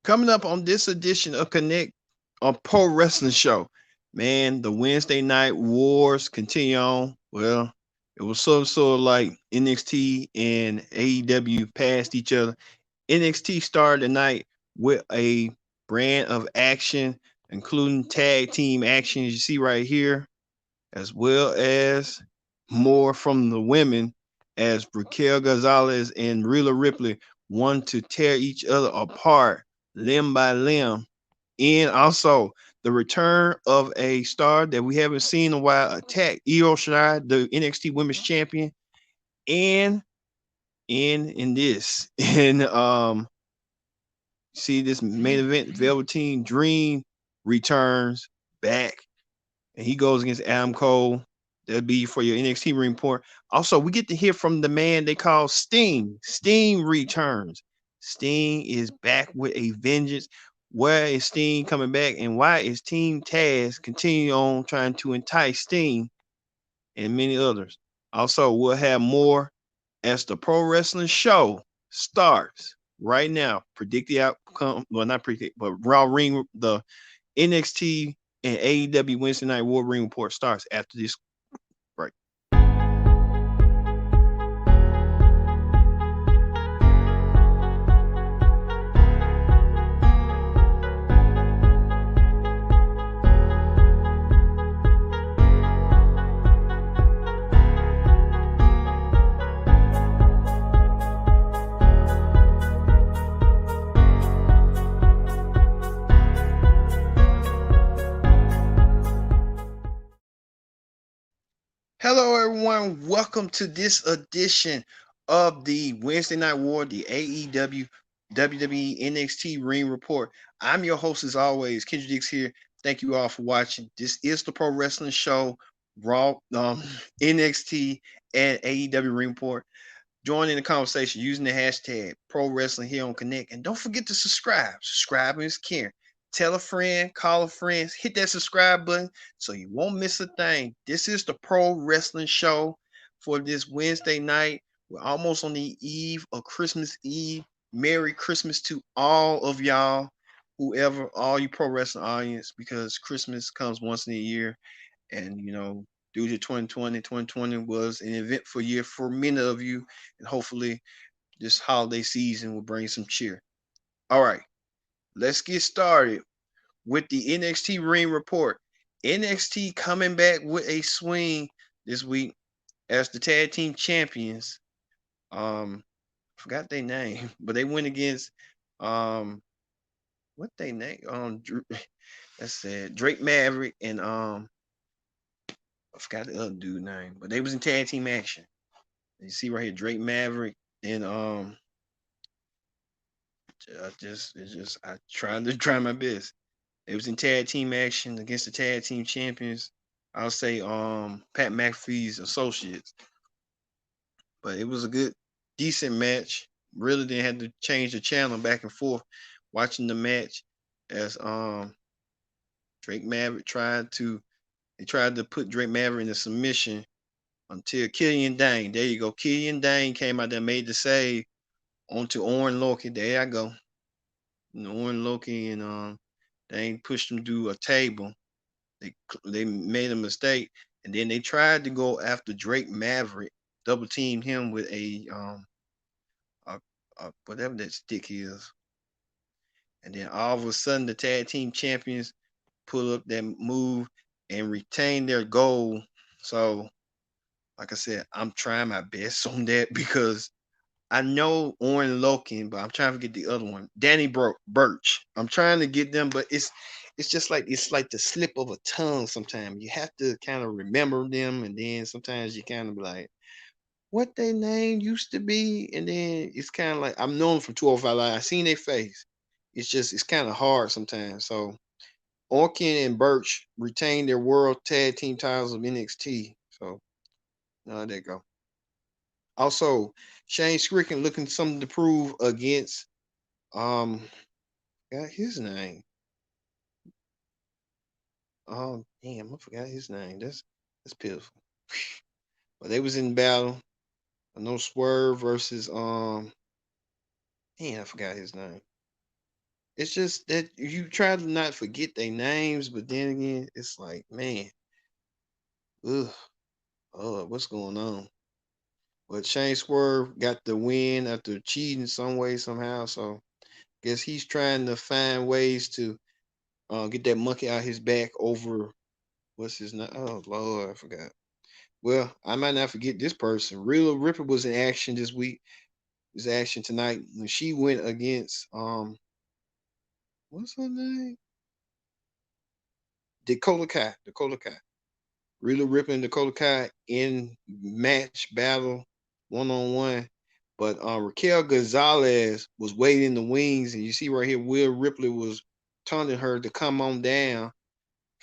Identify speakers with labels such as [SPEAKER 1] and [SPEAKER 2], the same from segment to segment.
[SPEAKER 1] Coming up on this edition of Connect on Pro Wrestling Show, man, the Wednesday night wars continue on. Well, it was sort of like NXT and AEW passed each other. NXT started the night with a brand of action, including tag team action, as you see right here, as well as more from the women, as Raquel Gonzalez and Rhea Ripley want to tear each other apart limb by limb. And also the return of a star that we haven't seen in a while, attack Io Shirai, the NXT Women's Champion, and in this, and see this main event, Velveteen Dream returns back, and he goes against Adam Cole. That'll be for your NXT report. Also, we get to hear from the man they call Sting. Sting returns. Sting is back with a vengeance. Where is Sting coming back, and why is Team Taz continue on trying to entice Sting and many others? Also, we'll have more as the pro wrestling show starts right now. Predict the outcome. Well, not predict, but Raw Ring, the NXT and AEW Wednesday Night War Ring Report starts after this break. Hello, everyone. Welcome to this edition of the Wednesday Night War, the AEW WWE NXT Ring Report. I'm your host, as always, Kendra Dix here. Thank you all for watching. This is the Pro Wrestling Show, Raw, NXT, and AEW Ring Report. Join in the conversation using the hashtag Pro Wrestling here on Connect. And don't forget to subscribe. Subscribing is caring. Tell a friend, call a friend, hit that subscribe button so you won't miss a thing. This is the Pro Wrestling Show for this Wednesday night. We're almost on the eve of Christmas Eve. Merry Christmas to all of y'all, whoever, all you pro wrestling audience, because Christmas comes once in a year. And, due to 2020 was an eventful year for many of you. And hopefully, this holiday season will bring some cheer. All right, let's get started with the NXT Ring Report. NXT coming back with a swing this week as the tag team champions. Forgot their name, but they went against what they name? That's said Drake Maverick and I forgot the other dude name, but they was in tag team action. You see right here, Drake Maverick and I tried to try my best. It was in tag team action against the tag team champions. I'll say Pat McAfee's associates. But it was a good, decent match. Really didn't have to change the channel back and forth watching the match as Drake Maverick tried to put Drake Maverick in a submission until Killian Dane. There you go. Killian Dane came out there, made the save onto Orin Loki. There I go. Orin Loki and Dane pushed him through a table. They made a mistake, and then they tried to go after Drake Maverick, double teamed him with a whatever that stick is, and then all of a sudden the tag team champions pull up that move and retain their goal. So, like I said, I'm trying my best on that because I know Orin Loken, but I'm trying to get the other one, Danny Birch. I'm trying to get them, but it's just like it's like the slip of a tongue. Sometimes you have to kind of remember them, and then sometimes you kind of be like, what their name used to be, and then it's kind of like I'm known from 205 Live. I seen their face. It's kind of hard sometimes. So Orkin and Birch retain their world tag team titles of NXT. So there you go. Also, Shane Strickland looking something to prove against got his name. Oh damn, I forgot his name. That's pitiful. But they was in battle. I know Swerve versus damn, I forgot his name. It's just that you try to not forget their names, but then again, it's like, man, ugh, oh, what's going on? But Shane Swerve got the win after cheating some way somehow. So guess he's trying to find ways to get that monkey out his back over what's his name? Oh Lord, I forgot. Well, I might not forget this person. Rhea Ripley was in action this week. Was action tonight when she went against what's her name? Dakota Kai. Dakota Kai. Rhea Ripley and Dakota Kai in match battle 1-on-1. But Raquel Gonzalez was waiting in the wings, and you see right here, Will Ripley was taunting her to come on down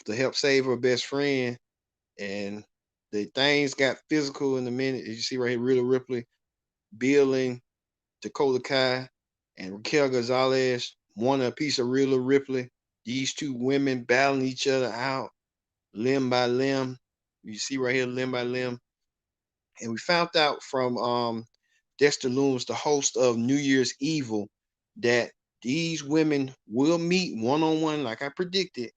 [SPEAKER 1] to help save her best friend. And the things got physical in a minute. As you see right here, Rhea Ripley, Billing, Dakota Kai, and Raquel Gonzalez won a piece of Rhea Ripley. These two women battling each other out limb by limb. You see right here, limb by limb. And we found out from Dexter Loomis, the host of New Year's Evil, that these women will meet one on one, like I predicted.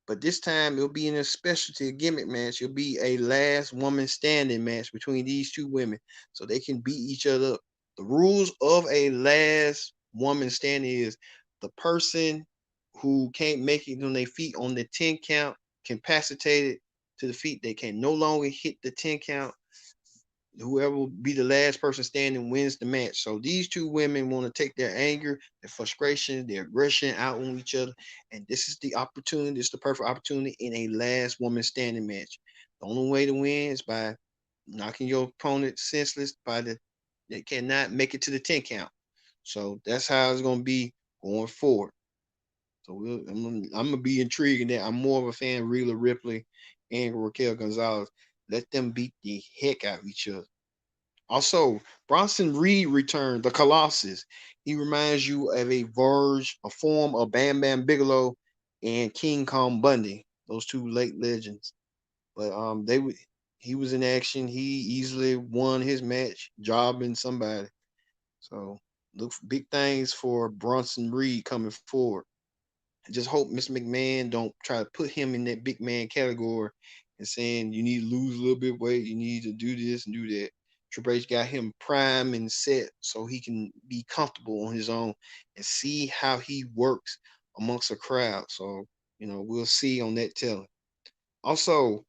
[SPEAKER 1] But this time it'll be in a specialty gimmick match. It'll be a last woman standing match between these two women so they can beat each other up. The rules of a last woman standing is the person who can't make it on their feet on the 10 count, incapacitated to the feet. They can no longer hit the 10 count. Whoever will be the last person standing wins the match. So these two women want to take their anger, their frustration, their aggression out on each other. And this is the opportunity, this is the perfect opportunity in a last woman standing match. The only way to win is by knocking your opponent senseless by they cannot make it to the 10 count. So that's how it's gonna be going forward. So I'm gonna be intrigued in that. I'm more of a fan of Rhea Ripley and Raquel Gonzalez. Let them beat the heck out of each other. Also, Bronson Reed returned, the Colossus. He reminds you of a verge, a form of Bam Bam Bigelow and King Kong Bundy, those two late legends. But he was in action. He easily won his match, jobbing somebody. So look for big things for Bronson Reed coming forward. I just hope Mr. McMahon don't try to put him in that big man category and saying you need to lose a little bit of weight, you need to do this and do that. Triple H got him prime and set so he can be comfortable on his own and see how he works amongst a crowd. So, we'll see on that telling. Also,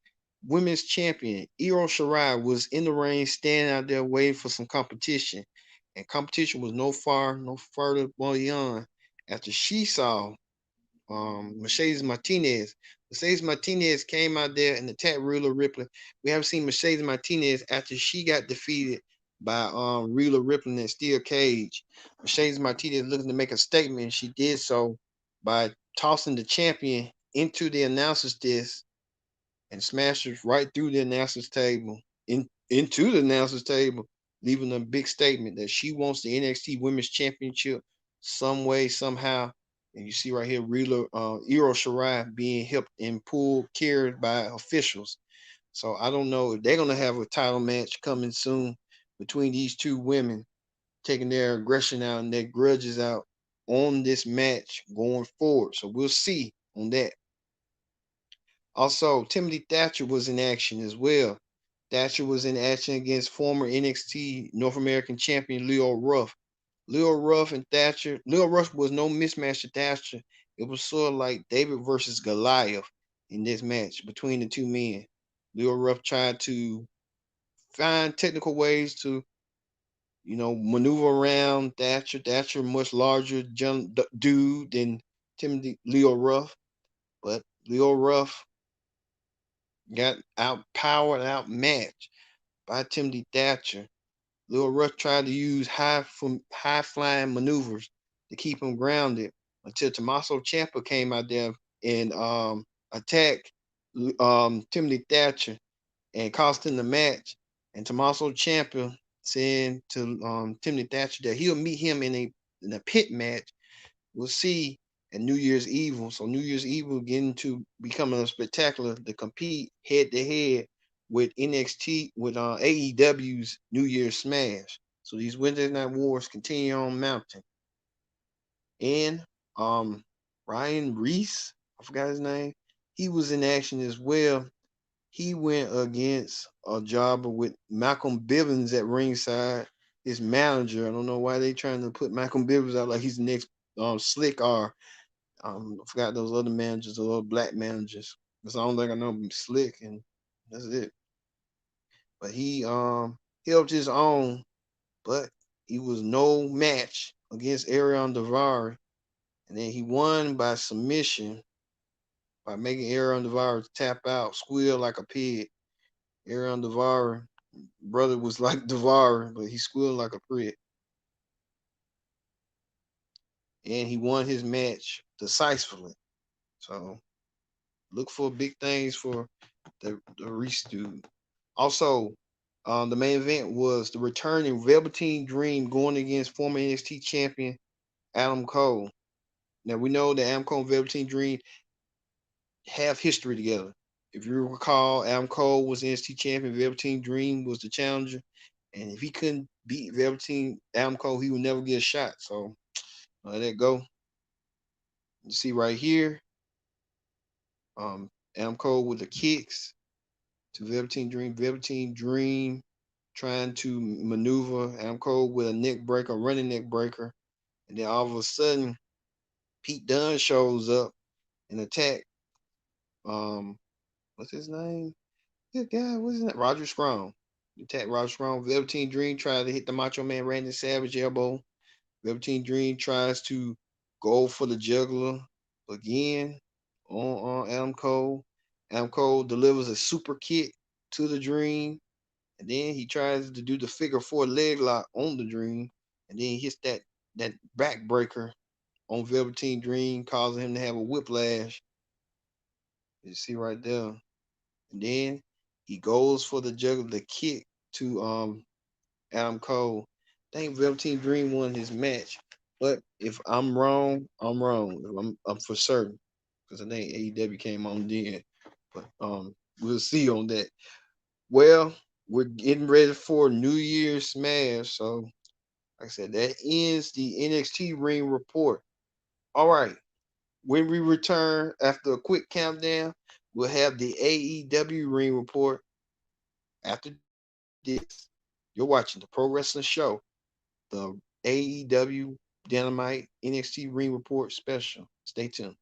[SPEAKER 1] women's champion Io Shirai was in the ring, standing out there waiting for some competition. And competition was no further beyond after she saw Mercedes Martinez. Mercedes Martinez came out there and attacked Rhea Ripley. We haven't seen Mercedes Martinez after she got defeated by Rhea Ripley in a steel cage. Mercedes Martinez looking to make a statement. She did so by tossing the champion into the announcer's desk and smashed her right through the announcer's table, into the announcer's table, leaving a big statement that she wants the NXT Women's Championship some way, somehow. And you see right here, Io Shirai being helped and pulled, carried by officials. So I don't know if they're gonna have a title match coming soon between these two women, taking their aggression out and their grudges out on this match going forward. So we'll see on that. Also, Timothy Thatcher was in action as well. Thatcher was in action against former NXT North American champion Leo Ruff. Leo Ruff and Thatcher. Leo Ruff was no mismatch to Thatcher. It was sort of like David versus Goliath in this match between the two men. Leo Ruff tried to find technical ways to, maneuver around Thatcher. Thatcher, much larger dude than Timothy Leo Ruff, but Leo Ruff got outpowered, outmatched by Timothy Thatcher. Lil Rush tried to use high flying maneuvers to keep him grounded until Tommaso Ciampa came out there and attacked Timothy Thatcher and cost him the match. And Tommaso Ciampa saying to Timothy Thatcher that he'll meet him in a pit match. We'll see at New Year's Evil. So New Year's Evil getting to becoming a spectacular to compete head to head with NXT with AEW's New Year's Smash. So these Wednesday Night Wars continue on mounting. And Ryan Reese, I forgot his name. He was in action as well. He went against a jobber with Malcolm Bivens at ringside, his manager. I don't know why they trying to put Malcolm Bivens out like he's the next Slick or I forgot those other managers, those other black managers. That's the only thing I know, Slick, and that's it. But he held his own, but he was no match against Arion Davari. And then he won by submission by making Arion Davari tap out, squeal like a pig. Arion Davari, brother was like Davari, but he squealed like a pig. And he won his match decisively. So look for big things for the Reese dude. Also, the main event was the returning Velveteen Dream going against former NXT champion Adam Cole. Now we know that Adam Cole and Velveteen Dream have history together. If you recall, Adam Cole was NXT champion, Velveteen Dream was the challenger, and if he couldn't beat Velveteen Adam Cole, he would never get a shot. So let that go. You see right here, Adam Cole with the kicks to Velveteen Dream. Velveteen Dream trying to maneuver Adam Cole with a neck breaker, running neck breaker, and then all of a sudden, Pete Dunne shows up and attack. What's his name? Good guy. What's his name? Roger Strong. Attack Roger Strong. Velveteen Dream tried to hit the Macho Man Randy Savage elbow. Velveteen Dream tries to go for the juggler again on Adam Cole. Adam Cole delivers a super kick to the Dream. And then he tries to do the figure four leg lock on the Dream. And then he hits that backbreaker on Velveteen Dream, causing him to have a whiplash. You see right there. And then he goes for the juggler, the kick to Adam Cole. I think Velveteen Dream won his match. But if I'm wrong, I'm wrong. I'm for certain. Because I think AEW came on then. But we'll see on that. Well, we're getting ready for New Year's Smash. So, like I said, that ends the NXT Ring Report. All right. When we return after a quick countdown, we'll have the AEW Ring Report. After this, you're watching the Pro Wrestling Show, the AEW Dynamite NXT Ring Report special. Stay tuned.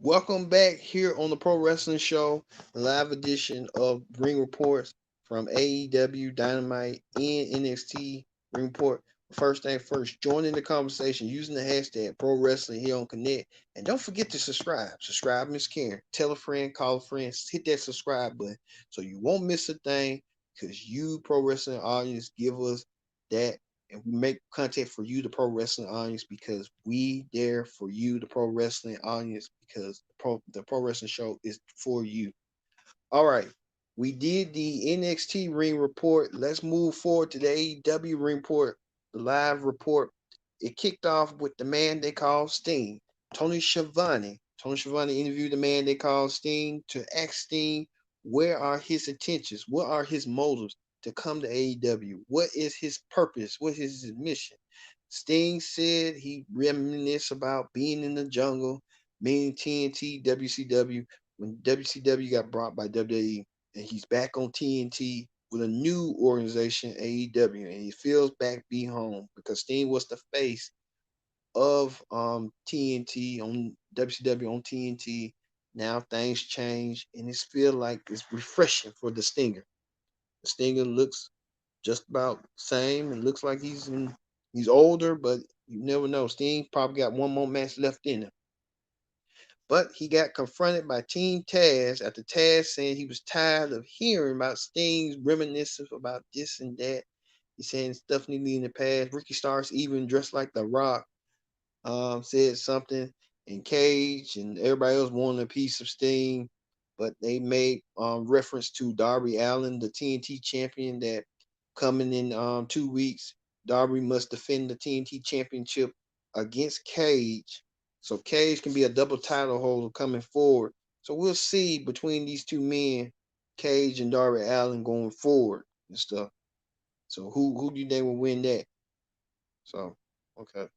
[SPEAKER 1] Welcome back here on the Pro Wrestling Show, live edition of Ring Reports from AEW, Dynamite, and NXT Ring Report. First thing first, join in the conversation using the hashtag Pro Wrestling here on Connect. And don't forget to subscribe. Subscribe, Miss Karen. Tell a friend, call a friend, hit that subscribe button so you won't miss a thing because you, Pro Wrestling audience, give us that and we make content for you, the pro wrestling audience, because we there for you, the pro wrestling audience, because the pro wrestling show is for you. All right, we did the NXT Ring Report. Let's move forward to the AEW Ring Report, the live report. It kicked off with the man they call Sting, Tony Schiavone. Tony Schiavone interviewed the man they call Sting to ask Sting where are his intentions, what are his motives to come to AEW, what is his purpose, what is his mission. Sting said he reminisced about being in the jungle, meaning TNT, WCW, when WCW got brought by WWE, and he's back on TNT with a new organization, AEW, and he feels back be home because Sting was the face of TNT on WCW on TNT. Now things change, and it feels like it's refreshing for the Stinger. The Stinger looks just about the same. It looks like he's older, but you never know. Sting probably got one more match left in him. But he got confronted by Team Taz after Taz saying he was tired of hearing about Sting's reminiscence about this and that. He's saying stuff needed in the past. Ricky Starks, even dressed like The Rock, said something. and Cage and everybody else wanted a piece of Sting, but they made reference to Darby Allin, the TNT champion, that coming in 2 weeks, Darby must defend the TNT championship against Cage. So Cage can be a double title holder coming forward. So we'll see between these two men, Cage and Darby Allin, going forward and stuff. So who do you think will win that? So okay.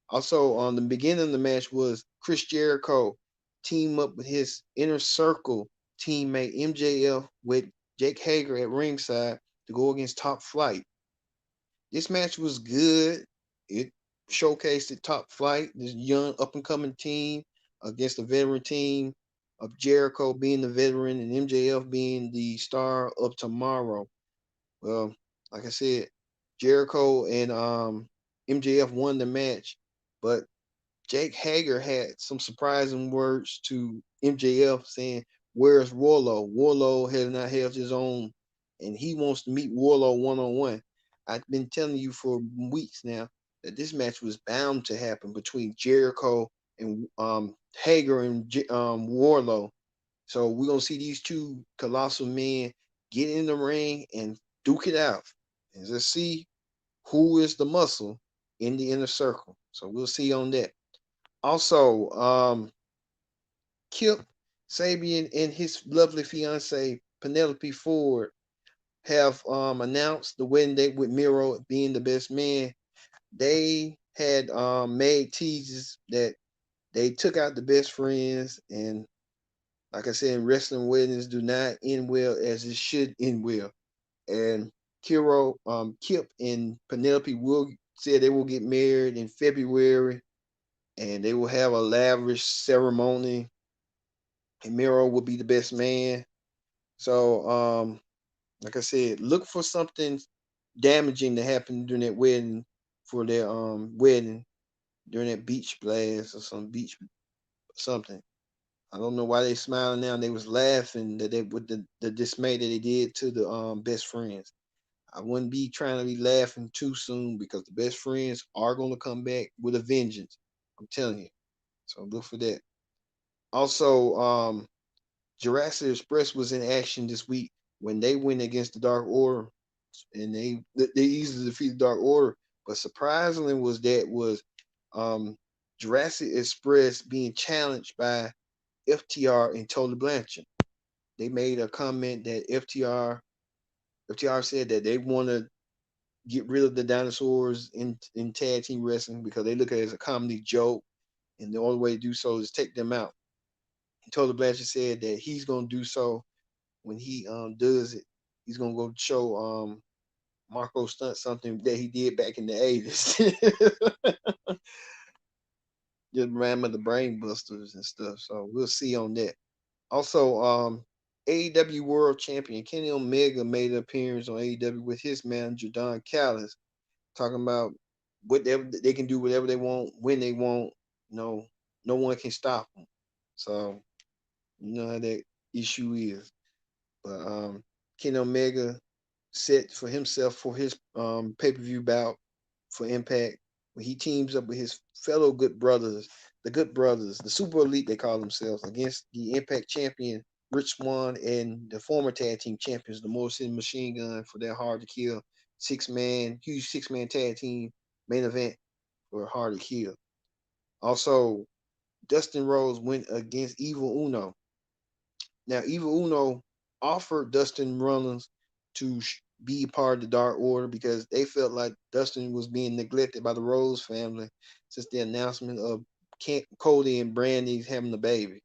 [SPEAKER 1] Also, on the beginning of the match was Chris Jericho team up with his inner circle teammate MJF with Jake Hager at ringside to go against Top Flight. This match was good. It showcased the Top Flight, this young up and coming team against the veteran team of Jericho being the veteran and MJF being the star of tomorrow. Well, like I said, Jericho and MJF won the match, but Jake Hager had some surprising words to MJF saying, "Where's Warlow? Warlow has not held his own, and he wants to meet Warlow one on one." I've been telling you for weeks now that this match was bound to happen between Jericho and Hager and Warlow. So we're gonna see these two colossal men get in the ring and duke it out, and let's see who is the muscle in the inner circle. So we'll see on that. Also, Kip Sabian and his lovely fiance Penelope Ford have announced the wedding date with Miro being the best man. They had made teases that they took out the best friends, and like I said, wrestling weddings do not end well as it should end well. And Kip and Penelope will say they will get married in February, and they will have a lavish ceremony, and Miro will be the best man. So, like I said, look for something damaging to happen during that wedding for their wedding during that beach blast or some beach something. I don't know why they smiling now. They was laughing that they with the dismay that they did to the best friends. I wouldn't be trying to be laughing too soon because the best friends are going to come back with a vengeance. I'm telling you. So look for that. Also, Jurassic Express was in action this week when they went against the Dark Order, and they easily defeated the Dark Order. But surprisingly, was um, Jurassic Express being challenged by FTR and Tony Blanchard. They made a comment that FTR said that they want to get rid of the dinosaurs in tag team wrestling because they look at it as a comedy joke, and the only way to do so is take them out. And Tony Blanchard said that he's going to do so when he does it. He's gonna go show Marco Stunt something that he did back in the 80s. Just ram of the brain busters and stuff. So we'll see on that. Also, AEW World Champion Kenny Omega made an appearance on AEW with his manager Don Callis, talking about whatever they can do, whatever they want, when they want. No, no one can stop them. So you know how that issue is. But Kenny Omega set for himself for his pay-per-view bout for Impact when he teams up with his fellow Good Brothers, the Super Elite they call themselves, against the Impact champion Rich Swann and the former tag team champions, the Morrison Machine Gun, for their Hard to Kill huge 6-man tag team main event for Hard to Kill. Also, Dustin Rhodes went against Evil Uno. Now, Evil Uno offered Dustin Runnels to be part of the Dark Order because they felt like Dustin was being neglected by the Rose family since the announcement of Cody and Brandy having the baby.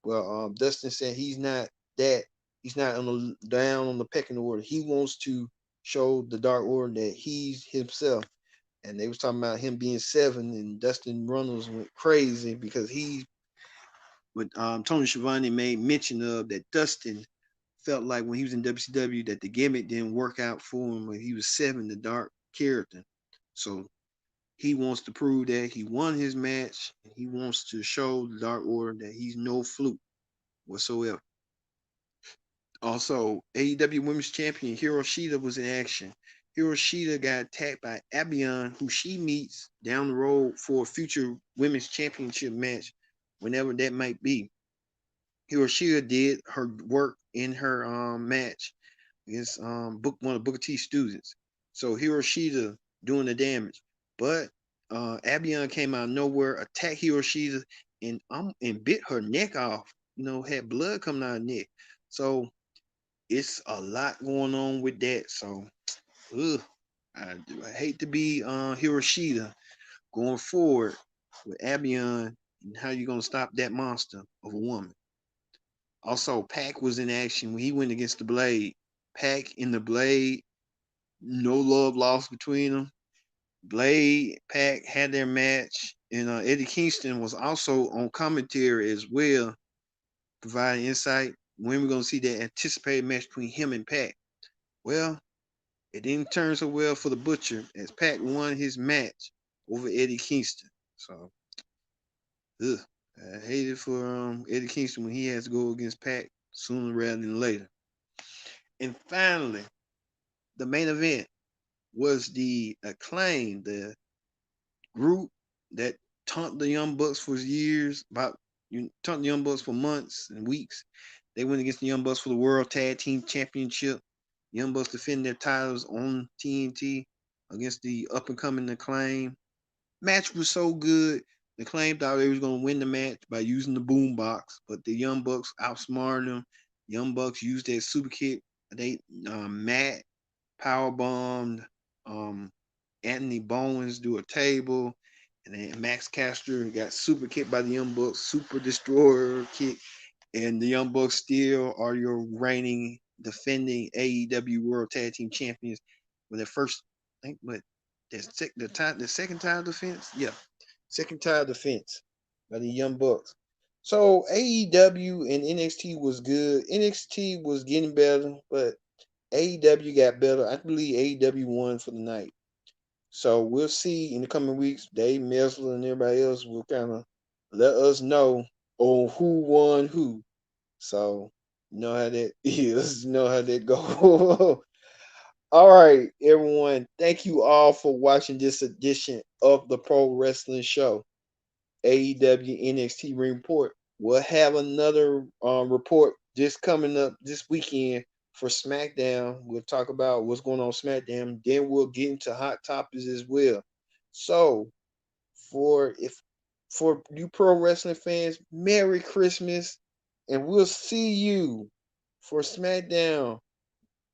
[SPEAKER 1] Well, Dustin said he's not that. He's not on down on the pecking order. He wants to show the Dark Order that he's himself. And they was talking about him being 7, and Dustin Runnels went crazy because what Tony Schiavone made mention of, that Dustin felt like when he was in WCW that the gimmick didn't work out for him when he was 7, the dark character. So he wants to prove that he won his match, and he wants to show the Dark Order that he's no fluke whatsoever. Also, AEW Women's Champion Hiro Shida was in action. Hiro Shida got attacked by Abion, who she meets down the road for a future Women's Championship match whenever that might be. Hiroshita did her work in her match against one of Booker T's students. So Hiroshita doing the damage. But Abion came out of nowhere, attacked Hiroshita, and bit her neck off. Had blood coming out of her neck. So it's a lot going on with that. So ugh, I hate to be Hiroshita going forward with Abion and how you gonna stop that monster of a woman. Also, Pac was in action when he went against the Blade. Pac and the Blade, no love lost between them. Blade, Pac had their match, and Eddie Kingston was also on commentary as well, providing insight when we're gonna see that anticipated match between him and Pac. Well, it didn't turn so well for the Butcher as Pac won his match over Eddie Kingston. So, ugh, I hate it for Eddie Kingston when he has to go against Pac sooner rather than later. And finally, the main event was the Acclaim, the group that taunted the Young Bucks for years, taunted the Young Bucks for months and weeks. They went against the Young Bucks for the World Tag Team Championship. Young Bucks defended their titles on TNT against the up and coming Acclaim. Match was so good. The Acclaim thought they was gonna win the match by using the boombox, but the Young Bucks outsmarted them. Young Bucks used their super kick. They Matt power bombed Anthony Bowens do a table, and then Max Caster got super kicked by the Young Bucks, super destroyer kick, and the Young Bucks still are your reigning, defending AEW World Tag Team Champions with their first, I think, but the second title defense, yeah, second title defense by the Young Bucks. So AEW and NXT was good. NXT was getting better, but AEW got better. I believe AEW won for the night. So we'll see in the coming weeks. Dave Mesler and everybody else will kind of let us know on who won who. So you know how that is. You know how that go. All right, everyone. Thank you all for watching this edition of the Pro Wrestling Show. AEW NXT Ring Report. We'll have another report just coming up this weekend for SmackDown. We'll talk about what's going on SmackDown. Then we'll get into hot topics as well. So for you pro wrestling fans, Merry Christmas, and we'll see you for SmackDown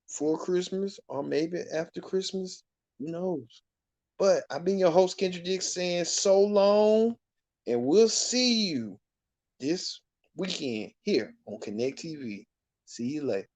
[SPEAKER 1] for Christmas or maybe after Christmas. Who knows? But I've been your host, Kendrick Dix, saying so long, and we'll see you this weekend here on Connect TV. See you later.